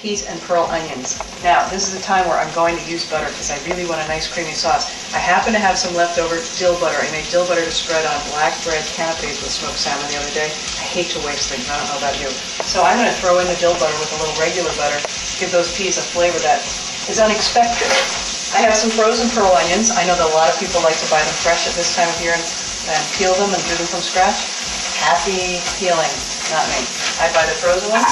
peas and pearl onions. Now, this is a time where I'm going to use butter because I really want a nice creamy sauce. I happen to have some leftover dill butter. I made dill butter to spread on black bread canapes with smoked salmon the other day. I hate to waste things. I don't know about you. So I'm going to throw in the dill butter with a little regular butter, give those peas a flavor that is unexpected. I have some frozen pearl onions. I know that a lot of people like to buy them fresh at this time of year and peel them and do them from scratch. Happy peeling, not me. I buy the frozen ones.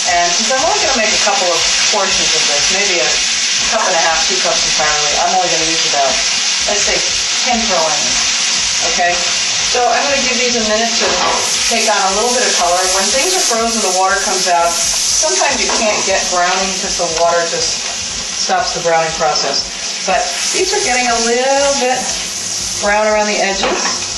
And since I'm only going to make a couple of portions of this, maybe a cup and a half, 2 cups entirely, I'm only going to use about, let's say, 10 pearl onions. Okay? So I'm going to give these a minute to take on a little bit of color. When things are frozen, the water comes out. Sometimes you can't get browning because the water just stops the browning process. But these are getting a little bit brown around the edges.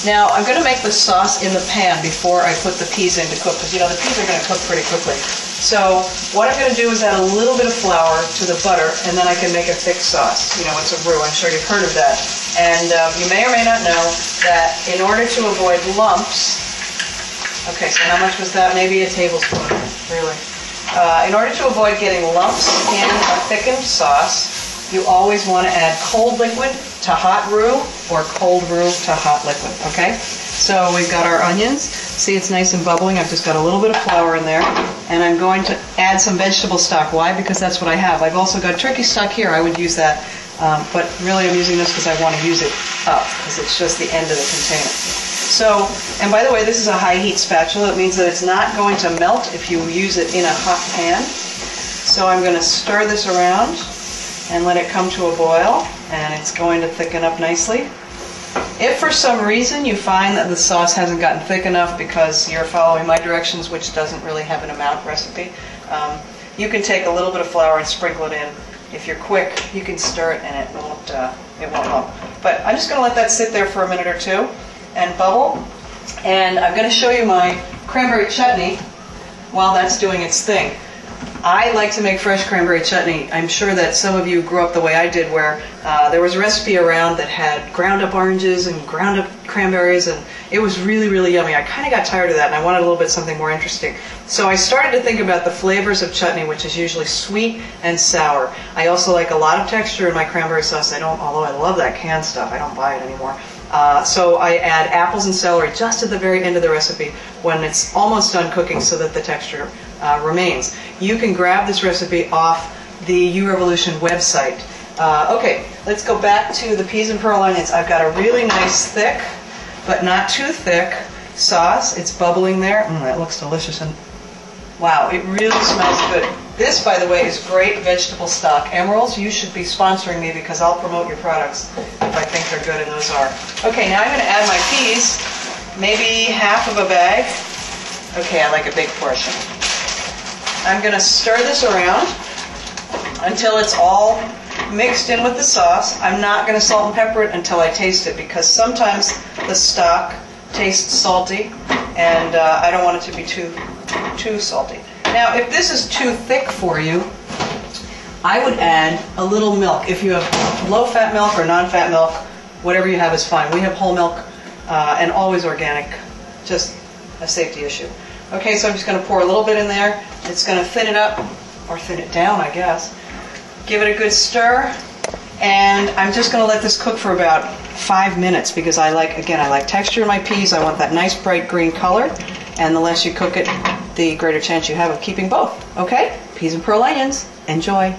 Now, I'm going to make the sauce in the pan before I put the peas in to cook, because, you know, the peas are going to cook pretty quickly. So what I'm going to do is add a little bit of flour to the butter, and then I can make a thick sauce. You know, it's a roux. I'm sure you've heard of that. And you may or may not know that in order to avoid lumps, okay, so how much was that? Maybe a tablespoon, really. In order to avoid getting lumps in a thickened sauce, you always want to add cold liquid to hot roux or cold roux to hot liquid, okay? So we've got our onions. See, it's nice and bubbling. I've just got a little bit of flour in there. And I'm going to add some vegetable stock. Why? Because that's what I have. I've also got turkey stock here. I would use that. But really I'm using this because I want to use it up, because it's just the end of the container. So, and by the way, this is a high heat spatula. It means that it's not going to melt if you use it in a hot pan. So I'm going to stir this around and let it come to a boil, and it's going to thicken up nicely. If for some reason you find that the sauce hasn't gotten thick enough because you're following my directions, which doesn't really have an amount recipe, you can take a little bit of flour and sprinkle it in. If you're quick, you can stir it and it won't lump. But I'm just going to let that sit there for a minute or two and bubble. And I'm going to show you my cranberry chutney while that's doing its thing. I like to make fresh cranberry chutney. I'm sure that some of you grew up the way I did, where there was a recipe around that had ground up oranges and ground up cranberries, and it was really, really yummy. I kind of got tired of that, and I wanted a little bit something more interesting. So I started to think about the flavors of chutney, which is usually sweet and sour. I also like a lot of texture in my cranberry sauce. Although I love that canned stuff, I don't buy it anymore. So I add apples and celery just at the very end of the recipe when it's almost done cooking, so that the texture remains. You can grab this recipe off the URevolution website. Okay, let's go back to the peas and pearl onions. I've got a really nice thick, but not too thick, sauce. It's bubbling there. That looks delicious. And wow, it really smells good. This, by the way, is great vegetable stock. Emeralds, you should be sponsoring me because I'll promote your products if I think they're good, and those are. Okay, now I'm going to add my peas, maybe half of a bag. Okay, I like a big portion. I'm going to stir this around until it's all mixed in with the sauce. I'm not going to salt and pepper it until I taste it, because sometimes the stock tastes salty, and I don't want it to be too salty. Now, if this is too thick for you, I would add a little milk. If you have low-fat milk or non-fat milk, whatever you have is fine. We have whole milk and always organic, just a safety issue. Okay, so I'm just going to pour a little bit in there. It's going to thin it up, or thin it down, I guess. Give it a good stir, and I'm just going to let this cook for about 5 minutes, because I like texture in my peas. I want that nice bright green color, and the less you cook it, the greater chance you have of keeping both. Okay? Peas and pearl onions. Enjoy.